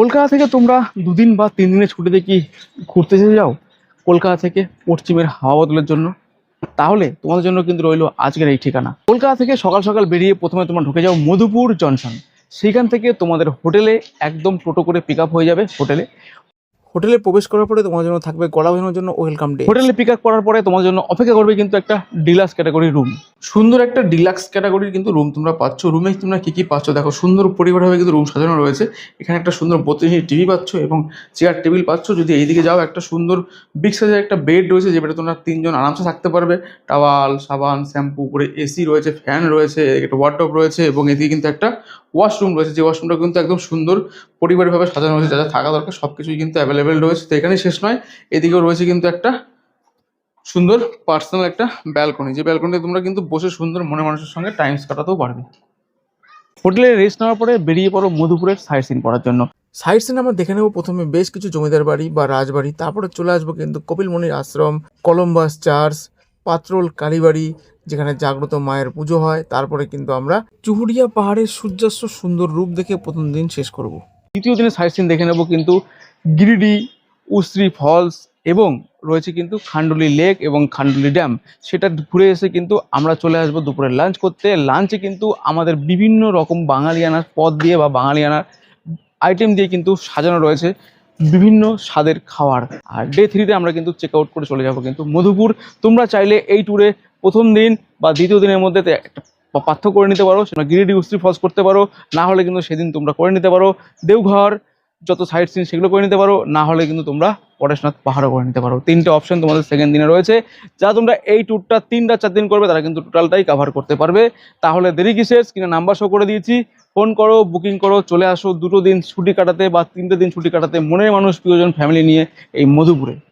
কলকাতা থেকে তোমরা 2 দিন বা 3 দিনের ছুটিতে কি ঘুরতে যেতে যাও কলকাতা থেকে পশ্চিমের হাওয়া বদলের জন্য? তাহলে তোমাদের জন্য কিন্তু রইলো আজকের এই ঠিকানা। কলকাতা থেকে সকাল সকাল বেরিয়ে প্রথমে তোমরা ঢুকে যাও মধুপুর জংশন। সেখান থেকে তোমাদের হোটেলে একদম টোটো করে পিক আপ হয়ে যাবে। হোটেলে প্রবেশ করার পরে তোমার জন্য থাকবে গলা ভেজানোর জন্য ওয়েলকাম ডে। হোটেলে পিক আপ করার পরে তোমার জন্য অপেক্ষা করবে কিন্তু একটা ডিলাক্স ক্যাটাগরি রুম। সুন্দর একটা ডিলাক্স ক্যাটাগরির কিন্তু রুম তোমরা পাচ্ছ। রুমে তোমরা কি কি পাচ্ছ দেখো, সুন্দর পরিবারভাবে কিন্তু রুম সাজানো রয়েছে। এখানে একটা সুন্দর 32 ইঞ্চি টিভি পাচ্ছ এবং চেয়ার টেবিল পাচ্ছ। যদি এইদিকে যাও একটা সুন্দর বিগ সাইজের একটা বেড রয়েছে, যে বেডে তোমরা 3 জন আরামসে থাকতে পারবে। টাওয়াল, সাবান, শ্যাম্পু করে এসি রয়েছে, ফ্যান রয়েছে, একটা ওয়ার্ডরোব রয়েছে এবং এদিকে কিন্তু একটা ওয়াশরুম রয়েছে, যে ওয়াশরুমটা কিন্তু একদম সুন্দর পরিবারভাবে সাজানো হয়েছে। যা যা থাকা দরকার সব কিছুই কিন্তু অ্যাভেলেবেল রয়েছে। তো এখানেই শেষ নয়, এদিকেও রয়েছে কিন্তু একটা সুন্দর পার্সোনাল একটা ব্যালকনি, যে ব্যালকনিতে তোমরা কিন্তু বসে সুন্দর মনে মানুষের সঙ্গে টাইম কাটাতেও পারবে। হোটেলে রেস্ট নেওয়ার পরে বেরিয়ে পড়ো মধুপুরের সাইট সিন করার জন্য। সাইট সিন আমরা দেখে নেব প্রথমে বেশ কিছু জমিদার বাড়ি বা রাজবাড়ি, তারপরে চলে আসবো কিন্তু কপিলমুনির আশ্রম, কলম্বাস চার্চ, পাত্রোল কালীবাড়ি যেখানে জাগ্রত মায়ের পুজো হয়। তারপরে কিন্তু আমরা চুহুড়িয়া পাহাড়ের সূর্যাস্ত সুন্দর রূপ দেখে প্রথম দিন শেষ করব। দ্বিতীয় দিনে সাইট সিন দেখে নেব কিন্তু গিরিডি, উশ্রী ফলস এবং রয়েছে কিন্তু খান্ডুলি লেক এবং খান্ডুলি ড্যাম। সেটা ঘুরে এসে কিন্তু আমরা চলে আসবো দুপুরে লাঞ্চ করতে। লাঞ্চে কিন্তু আমাদের বিভিন্ন রকম বাঙালিয়ানার পদ দিয়ে বা বাঙালিয়ানার আইটেম দিয়ে কিন্তু সাজানো রয়েছে বিভিন্ন স্বাদের খাবার। আর ডে 3-তে আমরা কিন্তু চেক আউট করে চলে যাব কিন্তু মধুপুর। তোমরা চাইলে এই ট্যুরে প্রথম দিন বা দ্বিতীয় দিনের মধ্যে একটা পার্থক্য করে নিতে পারো, সেটা গিরিডি উশ্রী ফলস করতে পারো, না হলে কিন্তু সেদিন তোমরা করে নিতে পারো দেওঘর যত সাইট সিন সেগুলো করে নিতে পারো, না হলে কিন্তু তোমরা পরেশনাথ পাহাড়ও করে নিতে পারো। 3টে অপশন তোমাদের সেকেন্ড দিনে রয়েছে। যা তোমরা এই ট্যুরটা 3-4 দিন করবে তারা কিন্তু টোটালটাই কভার করতে পারবে। তাহলে দেরি কিসের? স্ক্রিনে নাম্বার শো করে দিয়েছি, ফোন করো, বুকিং করো, চলে আসো 2 দিন ছুটি কাটাতে বা 3টে দিন ছুটি কাটাতে মনের মানুষ প্রিয়জন ফ্যামিলি নিয়ে এই মধুপুরে।